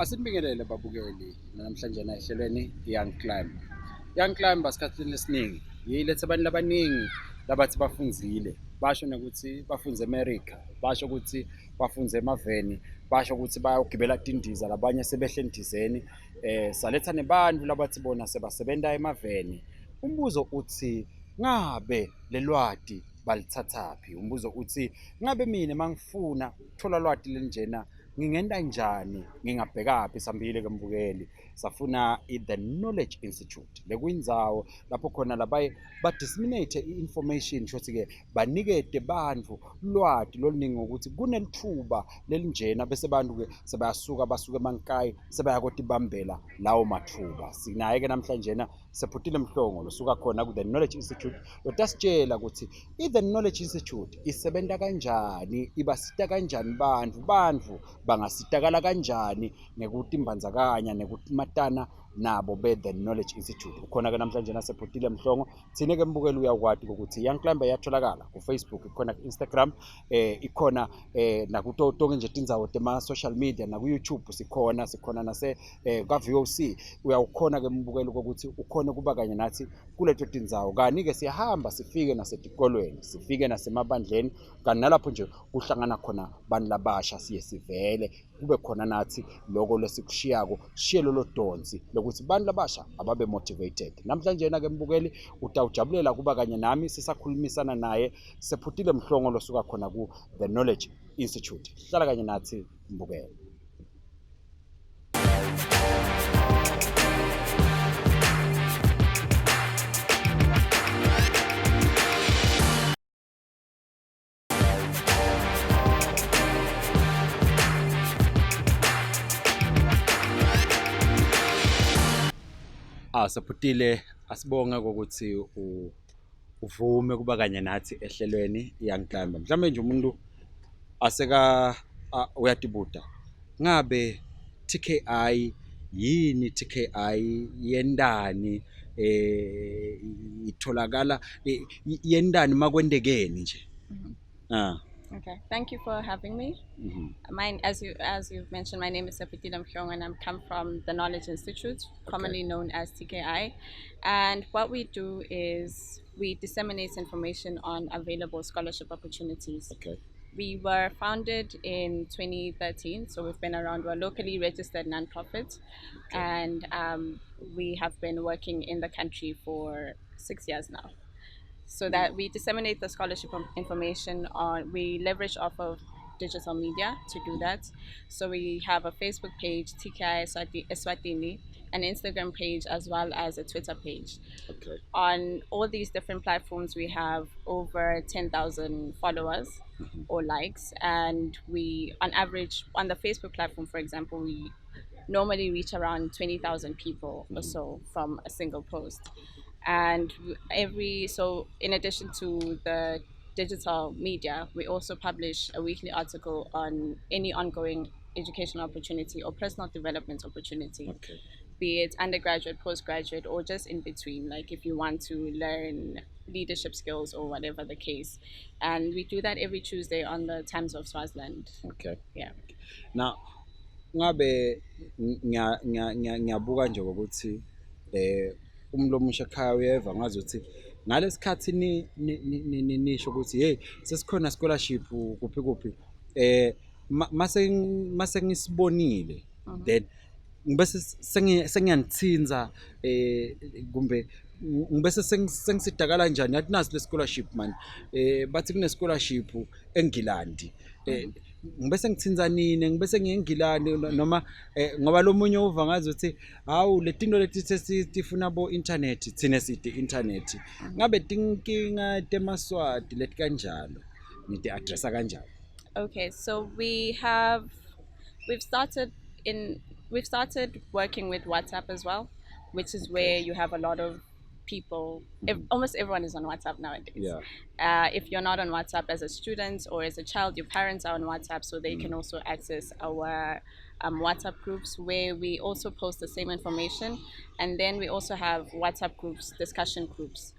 Asibingelele babukeli namhlanje ehlelweni Young Climb. Young Climb basikhathini esiningi yilethe abantu abaningi labathi bafunzile. Basho ukuthi bafunze America, basho ukuthi bafunze emaveni, basho ukuthi bayogibela tindiza labanye sebehle endizeni. Saletha nebantu labathi bona sebasebenta emaveni. Umbuzo uthi ngabe lelwati balithathaphi? Umbuzo uthi ngabe mina mangifuna ukuthola lwati lenjena ngingenda njani, ngingabhekaphi? Sambile ke mbukeli, safuna the Knowledge Institute lekuyindzawo lapho khona labaye disseminate information, shothi ke banikete bantfu lwati loluningi ukuthi kunelithuba lelinjena, bese bantfu ke sebayasuka basuke emankayi sebayakoti bambela lawo mathuba. Sinaye ke namhlanje Sephutile Mhlongo losuka khona ku the Knowledge Institute lotasitshela ukuthi the Knowledge Institute isebenta kanjani, ibasita kanjani bantfu bangasitakala kanjani ngekutimbandzakanya nekumatana nabo be the Knowledge Institute. Ukhona ke namhlanje Sephutile Mhlongo. Thine ke mbukeli uyakwazi ukuthi Young Climb yatholakala ku Facebook, ikhona ku Instagram, ikhona nakuto tonke nje tindzawo tema social media, na ku YouTube sikhona nase ka VOC. Uyawukhona ke mbukeli ukuthi ukhona kuba kanye nathi kuleto tindzawo. Kani ke siyahamba sifike nasetikolweni, sifike nasemabandleni, kanti nalapho nje kuhlangana khona bantu labasha siye sivele kube khona nathi loko lesikushiyako shiye lolo donsi lokuthi bantu labasha ababe motivated. Namhlanje ke mbukeli utawujabulela kuba kanye nami sisakhulumisana naye Sephutile Mhlongo losuka khona ku the Knowledge Institute. Hlala kanye nathi mbukeli. Sephutile, asibonga ukuthi uvume kuba kanye nathi ehlelweni Young Climb. Mhlawumbe nje umuntu aseka uyatibuta ngabe TKI yini, TKI yendani, itholakala yendani makwendekeni nje. Okay, thank you for having me. Mine, as you've mentioned, my name is Sephutile Mhlongo, and I come from the Knowledge Institute, commonly known as TKI. And what we do is we disseminate information on available scholarship opportunities. We were founded in 2013, so we've been around. We're a locally registered nonprofit, and we have been working in the country for 6 years now. So that we disseminate the scholarship information we leverage off of digital media to do that. So we have a Facebook page, TKI Eswatini, an Instagram page, as well as a Twitter page. On all these different platforms, we have over 10,000 followers or likes, and we, on average, on the Facebook platform, for example, we normally reach around 20,000 people or so from a single post. And so in addition to the digital media, we also publish a weekly article on any ongoing educational opportunity or personal development opportunity, be it undergraduate, postgraduate, or just in between, like if you want to learn leadership skills or whatever the case. And we do that every Tuesday on the Times of Swaziland. Now ngabe ngiyabuka nje ukuthi umlomo ushakhayo uyeva ngazuthi ngalesikhathi nisho ukuthi hey sesikhona scholarship kuphi mase ngisibonile then ngibese sengiyanitsinza kumbe ngibese sengisidakala kanjani yathi nasi le scholarship man bathi kune scholarship eNgilandi ngibese ngithinza nini ngibese ngiyengilani noma ngoba lo munye uva ngazuthi hawu letinto leti sesifuna bo internet thine sithi internet ngabe tinkinga temaswati leti kanjalo niti addressa kanjani? Okay, so we've started working with WhatsApp as well, which is where you have a lot of people. Almost everyone is on WhatsApp nowadays. If you're not on WhatsApp as a student or as a child, your parents are on WhatsApp, so they can also access our WhatsApp groups where we also post the same information. And then we also have WhatsApp groups, discussion groups.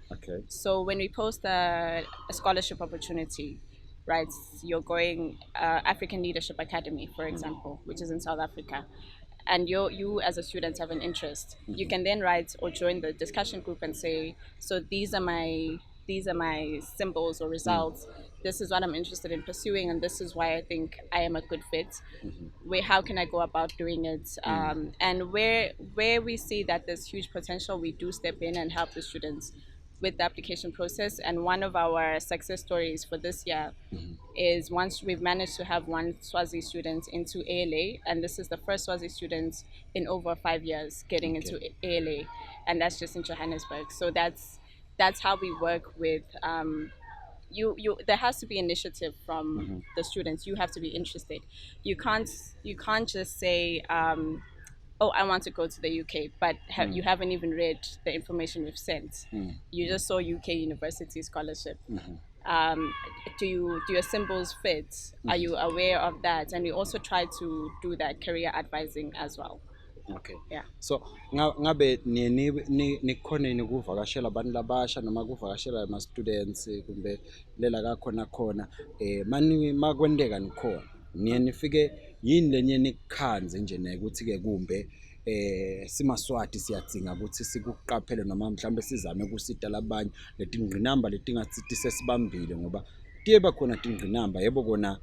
So when we post a scholarship opportunity, right? You're going African Leadership Academy, for example, which is in South Africa, and you as a student have an interest. You can then write or join the discussion group and say, so these are my symbols or results. This is what I'm interested in pursuing, and this is why I think I am a good fit. How can I go about doing it? And where we see that there's huge potential, we do step in and help the students with the application process. And one of our success stories for this year is once we've managed to have one Swazi student into ALA, and this is the first Swazi student in over 5 years getting into ALA, and that's just in Johannesburg. So that's how we work with. You there has to be initiative from the students. You have to be interested. You can't just say, oh, I want to go to the UK, but you haven't even read the information we've sent. You just saw UK university scholarship. Do your symbols fit? Are you aware of that? And we also try to do that career advising as well. Okay. Yeah. So ngabe nikhone nikuvakashela abantu labasha noma kuvakashela ama students kumbe lela kakhona khona mani makwendeka nikhona niye nifike yini lenye nikhanze nje ukuthi ke kumbe simaswati siyadzinga ukuthi sikuqaphele noma mhlambe sizame ukusita labanye letingqinamba letingatsithi sesibambile ngoba tiba khona tingqinamba yebo kona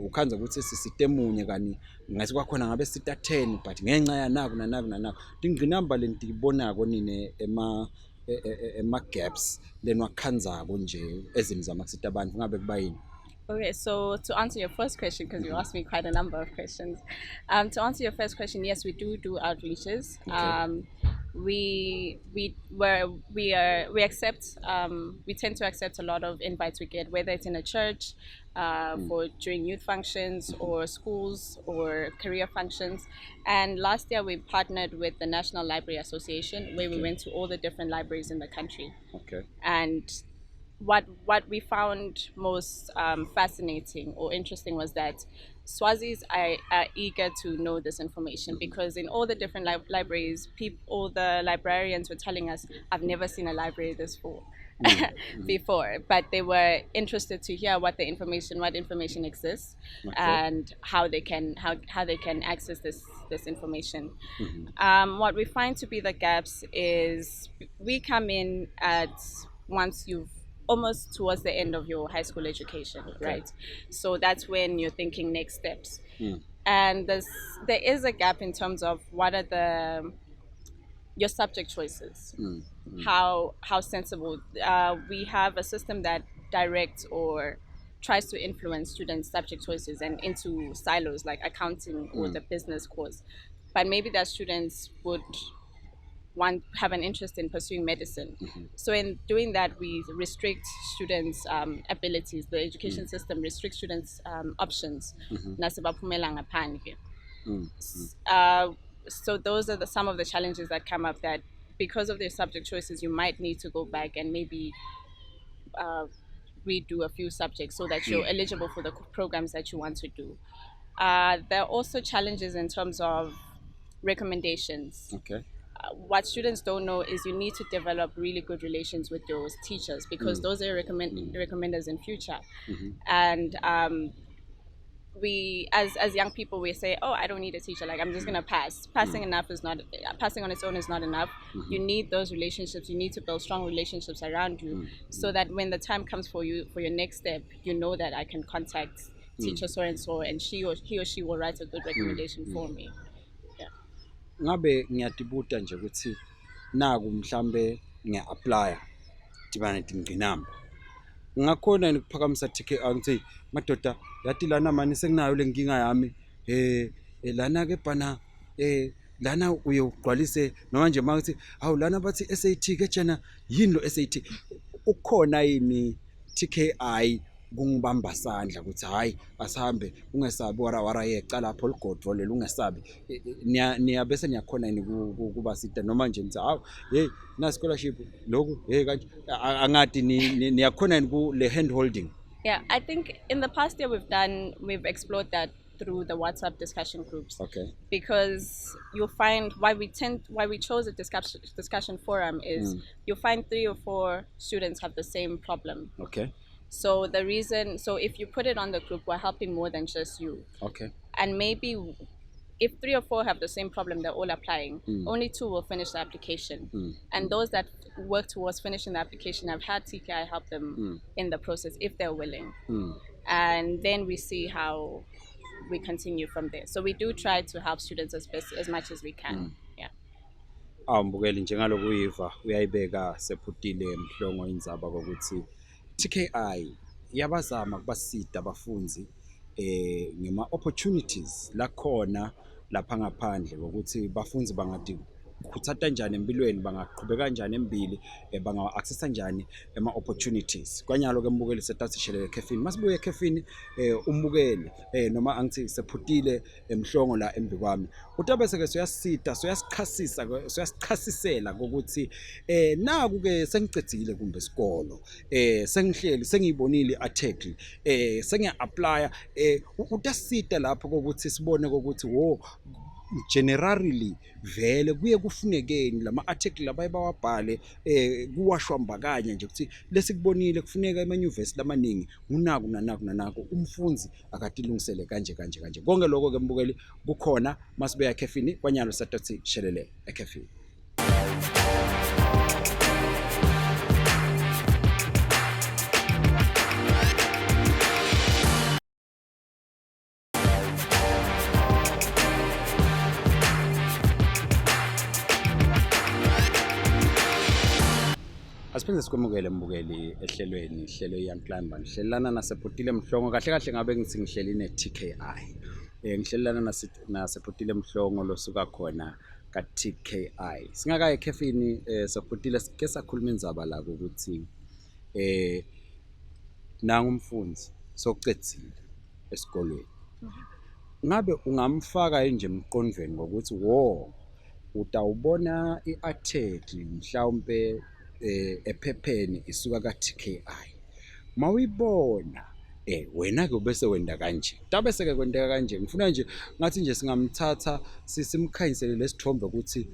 ukhanza ukuthi sisitemunye kani ngathi kwakhona ngabe sita 10 but ngenxa yanaku nanaku tingqinamba lentibonako nine ema gaps lenwakhanzako nje ezini zamasita abantu ngabe kubayini. Okay, so to answer your first question, because you asked me quite a number of questions, to answer your first question, yes, we do outreaches. Okay. We accept. We tend to accept a lot of invites we get, whether it's in a church, for during youth functions, or schools, or career functions. And last year we partnered with the National Library Association, where we went to all the different libraries in the country. Okay. And what we found most fascinating or interesting was that Swazis are eager to know this information, because in all the different libraries, all the librarians were telling us, I've never seen a library this full before, but they were interested to hear what information exists, and how they can access this information. What we find to be the gaps is we come in at once you've almost towards the end of your high school education, right? So that's when you're thinking next steps. And there is a gap in terms of what are your subject choices. How sensible. We have a system that directs or tries to influence students' subject choices and into silos like accounting or the business course. But maybe that students would have an interest in pursuing medicine. So in doing that, we restrict students' abilities. The education system restricts students' options. So those are some of the challenges that come up, that because of their subject choices, you might need to go back and maybe redo a few subjects so that you're eligible for the programs that you want to do. There are also challenges in terms of recommendations. What students don't know is you need to develop really good relations with those teachers, because those are recommenders in future. And we, as young people, we say, oh, I don't need a teacher, like I'm just gonna pass. Passing on its own is not enough. You need those relationships. You need to build strong relationships around you, so that when the time comes for your next step, you know that I can contact teacher so and so, and he or she will write a good recommendation for me. Ngabe ngiyatibuta nje ukuthi naku mhlambe ngiya-apply dibane tingqinamba ngakhona nikuphakamisa ticket angithi madoda yathi lana manje sekunayo lenkinga yami lana ke bana lana uye ugqwalise noma nje manje hawu lana bathi SAT ke jana yini lo SAT ukhona yini TKI kungibamba sandla ukuthi hayi asihambe ungesabi wara yeca lapho ligodvo lelo ungesabi niya bese niyakhona yini kuba sita noma nje nithi hawu hey na scholarship lokho hey kanje angadi niyakhona yini ku le hand holding. Yeah, I think in the past year we've explored that through the WhatsApp discussion groups. Because you'll find why we chose a discussion forum is you'll find 3 or 4 students have the same problem. So the reason, so if you put it on the group, we're helping more than just you. Okay. And maybe if 3 or 4 have the same problem, they're all applying, only 2 will finish the application. And those that work towards finishing the application have had TKI help them in the process if they're willing. And then we see how we continue from there. So we do try to help students as much as we can. Yeah. Mbukeli njengaloku uyiva uyayibeka Sephutile Mhlongo indzaba kokuthi TKI yabazama kubasida abafunzi ngema opportunities la khona lapha ngaphandle ukuthi bafunzi bangadi kuthatha kanjani empilweni bangaqhubeka kanjani empili banga access kanjani ema opportunities kwanyalo ke mbukeli setasishele ekhefini masibuye ekhefini umbukeli noma angithi Sephutile Mhlongo la embi kwami utabese ke soyasita soyasichasisela ukuthi naku ke sengicedzile kumbe isikolo sengihleli sengiyibonile article sengiya apply utasita lapho ukuthi sibone ukuthi wo generally vele kuye kufunekeni lama article labaye bawabhale kuwashwa mbakanye nje ukuthi lesikubonile kufuneka emanyuvesi lamaningi unaku nanaku umfunzi akatilungisele kanje konke lokho ke mbukeli kukhona masibeya ekhefini kwanyalo satathi shelele ekhefini. Asiphinde sikwemukele mbukeli ehlelweni ihlelo Young Climber ngihlelana na Sephutile Mhlongo kahle ngabe ngithi ngihleli ne TKI ngihlelana na Sephutile Mhlongo losuka khona ka TKI singaka ekhefini Sephutile sike sakhuluma indzaba la ukuthi nanga umfunzi sokucedzile esikolweni ngabe ungamfaka nje emqondweni ngokuthi wo utawubona iarticle mhlawumbe ephepheni isuka ka TKI mawuyibona wena ke bese wenda kanje tabese ke kwendeka kanje ngifuna nje ngathi nje singamthatha simkhanyisele lesithombe ukuthi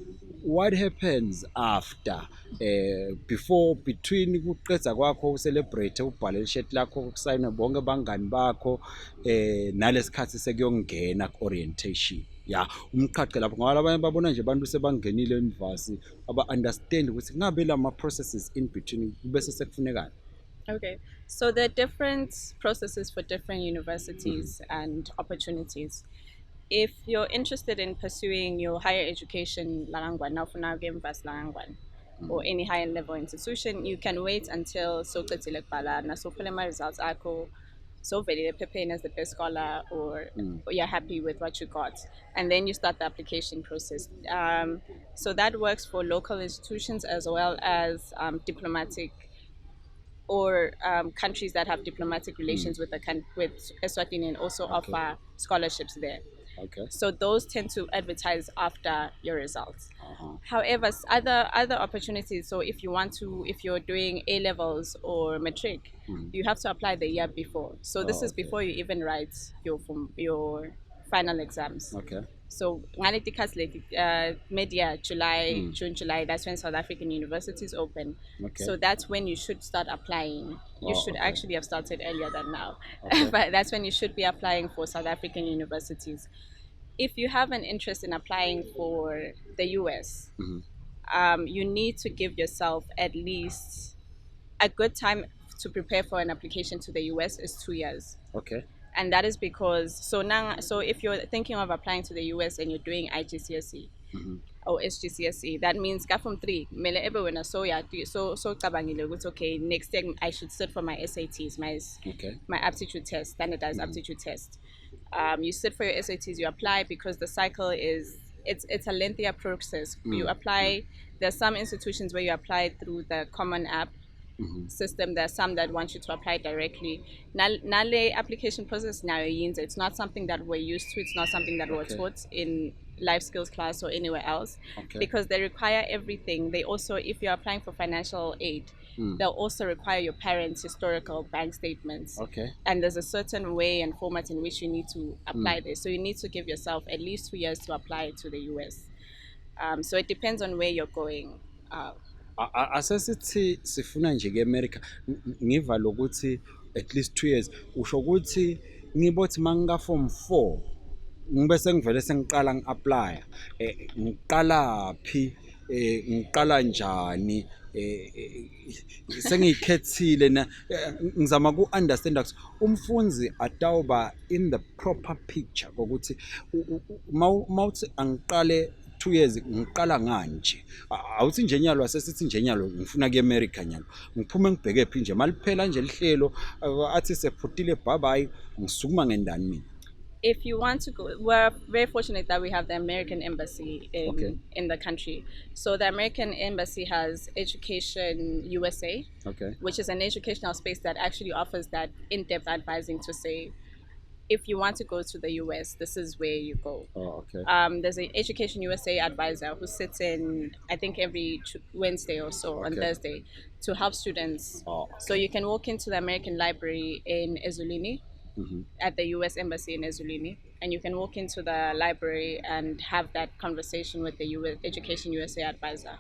what happens after before between kuqedza kwakho ucelebrate ubhale ishirt lakho ukusayina bonke bangani bakho nalesikhathi sekuyongena ku-orientation ya umqhaqe lapho ngoba abanye babona nje abantu sebangenile university aba understand ukuthi ngabe lama processes in between bese sekufunekani. Okay, so there are different processes for different universities and opportunities. If you're interested in pursuing your higher education or any higher level institution, you can wait until so results so very preparing as the best scholar or you're happy with what you got, and then you start the application process. So that works for local institutions as well as diplomatic or countries that have diplomatic relations with Eswatini and also offer scholarships there. Okay. So those tend to advertise after your results. However, other opportunities. So if you're doing A levels or matric, you have to apply the year before. So this is before you even write your final exams. Okay. So media June, July, that's when South African universities open. Okay. So that's when you should start applying. You should actually have started earlier than now. Okay. But that's when you should be applying for South African universities. If you have an interest in applying for the US, you need to give yourself at least a good time to prepare for an application to the US is 2 years. Okay. And that is because so if you're thinking of applying to the US and you're doing IGCSE or SGCSE, that means from 3 okay, next thing I should sit for my SATs, my aptitude test, standardized aptitude test. You sit for your SATs, you apply because the cycle is it's a lengthier process. You apply. There's some institutions where you apply through the common app system. There's some that want you to apply directly. Nale application process now it's not something that we're used to. It's not something that we're taught in life skills class or anywhere else because they require everything. They also, if you're applying for financial aid, they'll also require your parents' historical bank statements. And there's a certain way and format in which you need to apply this. So you need to give yourself at least 2 years to apply to the US. So it depends on where you're going. Asesithi sifuna nje ke America ngiva lokuthi at least 2 years usho ukuthi ngibothi manga form 4 ngibe sengivele sengiqala ngi-apply ngiqala phi ngiqala njani sengiyikhethile na ngizama ku-understand ukuthi umfundzi atawuba in the proper picture kokuthi mawuthi angiqale 2 years ngiqala nganje awuthi nje nyalo asesithi nje nyalo ngifuna ku-America nyalo ngiphume ngibheke phi nje maliphela nje lihlelo athi Sephutile bye bye ngisukuma ngendani mina. If you want to go, we're very fortunate that we have the American Embassy in the country. So the American Embassy has Education USA, which is an educational space that actually offers that in-depth advising to say, if you want to go to the US, this is where you go. There's an Education USA advisor who sits in, I think, every Wednesday or so on Thursday to help students. So you can walk into the American Library in Eswatini. At the US Embassy in Eswatini, and you can walk into the library and have that conversation with the Education USA advisor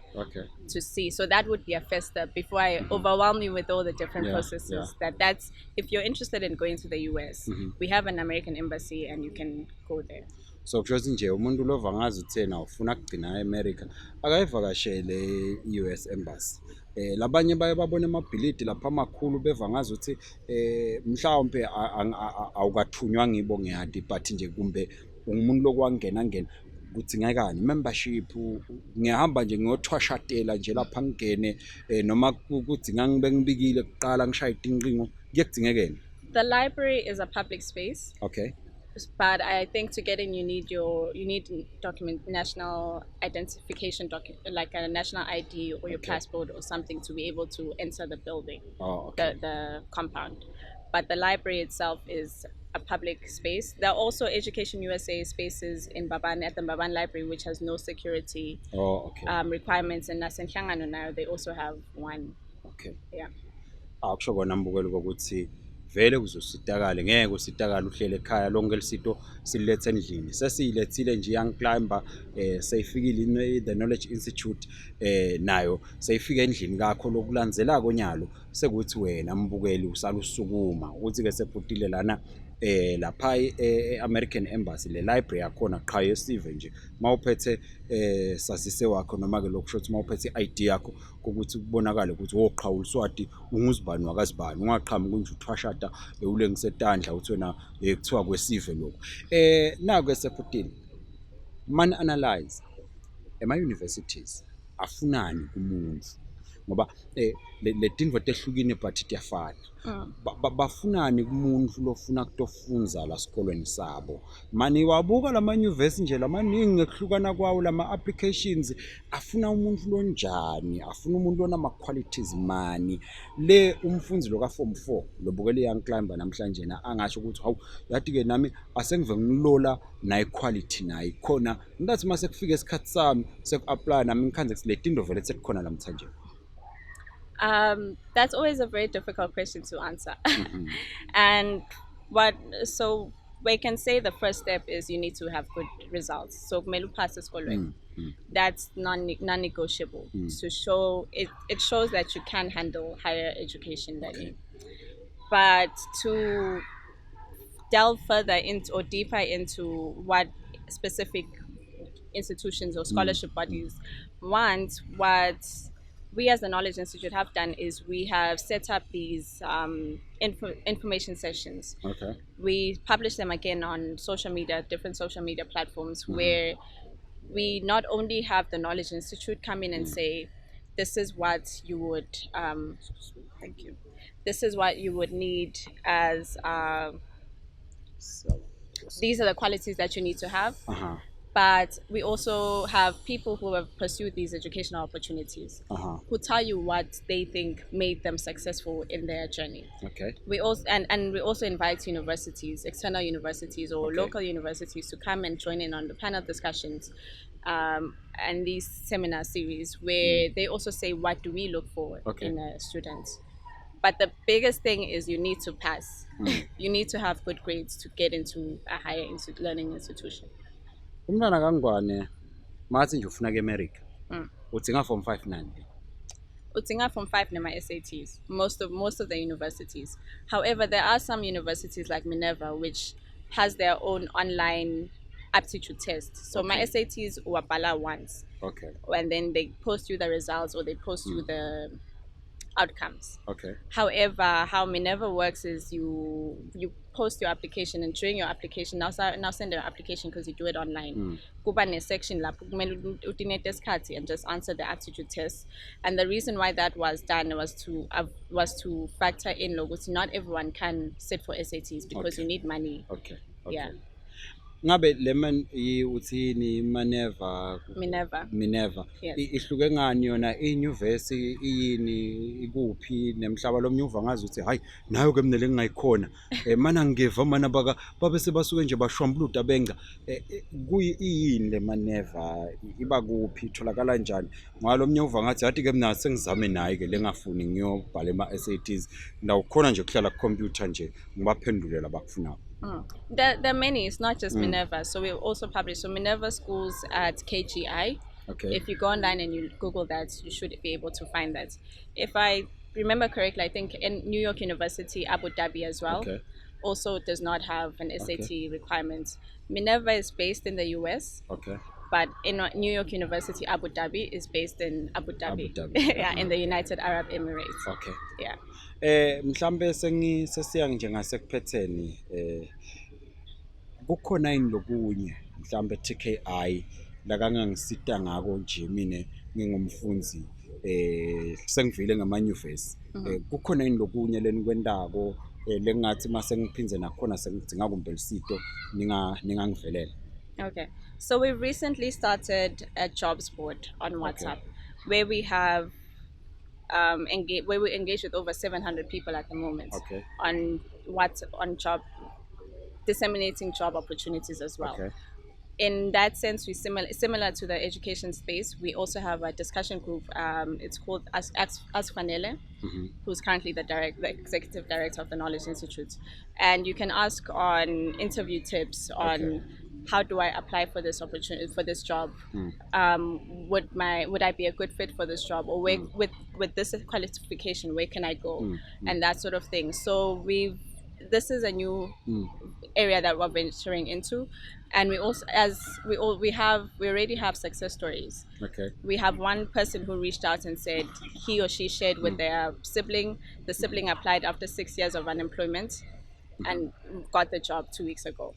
to see. So that would be a first step before I overwhelm you with all the different processes. That's if you're interested in going to the US, we have an American Embassy and you can go there. So kusho nje umuntu lo vangazi uthena ufuna kugcina eAmerica akayivakashele US Embassy. Labanye baye babone amabhilidi lapha amakhulu bevangazi ukuthi mhlawumbe awukathunywa ngibo ngiyadi but nje kumbe umuntu lokwangena ngena kudzingekani membership ngiyahamba nje ngiyothwashatela nje lapha ngene noma kudzinga ngibe ngibikile kuqala ngishaya itinqingo kuyekudzingekeni. The library is a public space. But I think to get in, you need national identification document, like a national ID or your passport or something to be able to enter the building, the compound. But the library itself is a public space. There are also Education USA spaces in Baban at the Baban Library, which has no security requirements. And Nasenhlangano now they also have one. Vele kuzositakala ngeke usitakala uhlele ekhaya lonke lesito silethe endlini sesiyilethile nje young climber seyifikile the Knowledge Institute nayo seyifika endlini kakho lokulandzela konyalo sekuthi wena mbukeli usala usukuma ukuthi ke Sephutile lana lapha eAmerican Embassy le library yakhona qha yesive nje mawuphethe sasise wakho noma ke lokusho ukuthi mawuphethe ID yakho ukuthi kubonakala ukuthi woqha uLswati unguzibani wakazibani ungaqhamuka nje uthwashata ulengisetandla uthi wena kuthiwa kwesive lokho naku Sephutile man analyze ema universities afunani kumuntu ngoba le tinvo tehlukile but tiyafana bafunani kumuntu lofuna kutofunza la sikolweni sabo mani wabuka lama university nje lamaningi ngekuhlukana kwawo lama applications afuna umuntu lonjani afuna umuntu onama qualities mani le umfundzi lo ka form 4 lobukele young climber namhlanje na angasho ukuthi hawu yathi ke nami asengive ngilola na equality nayi khona ngathi mase kufika isikhathi sami seku-apply nami ngikhanze le tinto vele sekukhona namhlanje. That's always a very difficult question to answer. And so we can say the first step is you need to have good results. So that's non-negotiable. To show it shows that you can handle higher education learning. But to delve further into or deeper into what specific institutions or scholarship bodies want, what we as the Knowledge Institute have done is we have set up these information sessions. We publish them again on social media, different social media platforms, where we not only have the Knowledge Institute come in and say, this is what you would, this is what you would need as, these are the qualities that you need to have. But we also have people who have pursued these educational opportunities who tell you what they think made them successful in their journey. We also and we also invite universities, external universities or local universities to come and join in on the panel discussions and these seminar series where they also say, what do we look for in a student? But the biggest thing is you need to pass. You need to have good grades to get into a higher learning institution. Umntwana kangwane mathi nje ufuna ke America udzinga form 5 nani udzinga from 5 nema SATs, most of the universities. However, there are some universities like Minerva which has their own online aptitude test. So my SATs wabhala once. Okay. And then they post you the results or they post you the outcomes. Okay. However, how Minerva works is you post your application, and during your application now send your application because you do it online. Kuba ne section lapho kumele utinete isikhathi and just answer the aptitude test. And the reason why that was done was to factor in lokuthi not everyone can sit for SATs because you need money. Okay. Yeah. Ngabe lemon uthini Minerva Yes. ihluke ngani yona inyuvesi iyini ikuphi nemhlaba lomnyuva ngazi uthi hayi nayo ke mina lengingayikhona mana ngeva mana baka babe sebasuke nje bashwambuluta benga kuyini le Minerva iba kuphi itholakala kanjani ngalo mnyuva ngathi hathi ke mina sengizame nayi ke lengafuni ngiyobhala ema SATs ndawukhona nje kuhlala ku computer nje ngibaphendulela bakufunayo. There are many. It's not just Minerva. So we also publish. So Minerva schools at KGI. Okay. If you go online and you Google that, you should be able to find that. If I remember correctly, I think in New York University, Abu Dhabi as well, also does not have an SAT requirement. Minerva is based in the US. Okay. But in New York University, Abu Dhabi is based in Abu Dhabi. Yeah, in the United Arab Emirates. Okay. Yeah. Mhlambe sesiya nje ngasekuphetheni kukhona yini lokunye mhlambe TKI la kangangisita ngako nje mina ngingumfundzi sengivile ngamanyuvesi kukhona yini lokunye leni kwendako lengathi mase ngiphindze nakhona sengidinga kumbe lisito ningangivelela. Okay, so we recently started a jobs board on WhatsApp where we have where we engage with over 700 people at the moment on job disseminating job opportunities as well. In that sense, we similar to the education space. We also have a discussion group. It's called Eswatini, who's currently the executive director of the Knowledge Institute, and you can ask on interview tips on how do I apply for this opportunity for this job. Would I be a good fit for this job, or where, with this qualification, where can I go, and that sort of thing. So this is a new area that we're venturing into, and we also we already have success stories. We have one person who reached out and said he or she shared with their sibling. The sibling applied after 6 years of unemployment and got the job 2 weeks ago.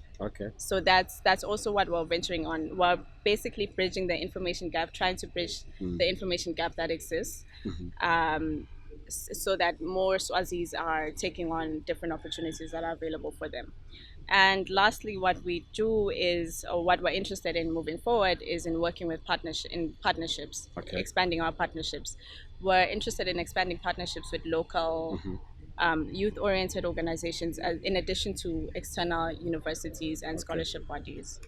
So that's also what we're venturing on. We're basically bridging the information gap, trying to bridge the information gap that exists, so that more Swazis are taking on different opportunities that are available for them. And lastly, what we do is, or what we're interested in moving forward, is in working with partnerships, expanding our partnerships. We're interested in expanding partnerships with local youth-oriented organizations, in addition to external universities and scholarship bodies.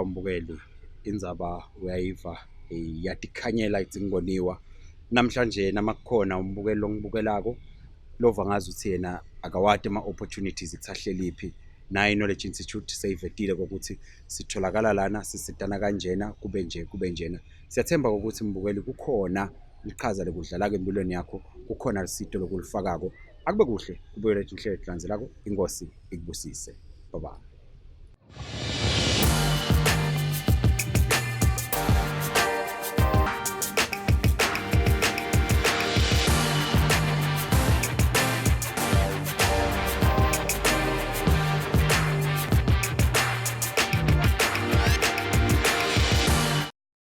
Mbukeli indzaba uyayiva yatikhanyela itsingoniwa namhlanje namakhona umbukelo ongibukelako lova ngazi uthi yena akawati ama opportunities ikusahleliphi nayi Knowledge Institute seyivetile ukuthi sitholakala lana sisitana kanjena kube njena siyathemba ukuthi mbukeli kukhona iqhaza lekudlala ke empilweni yakho kukhona lisito lokulifakako akube kuhle kubuyele inhlelo ehlanzelako inkosi ikubusise bye bye.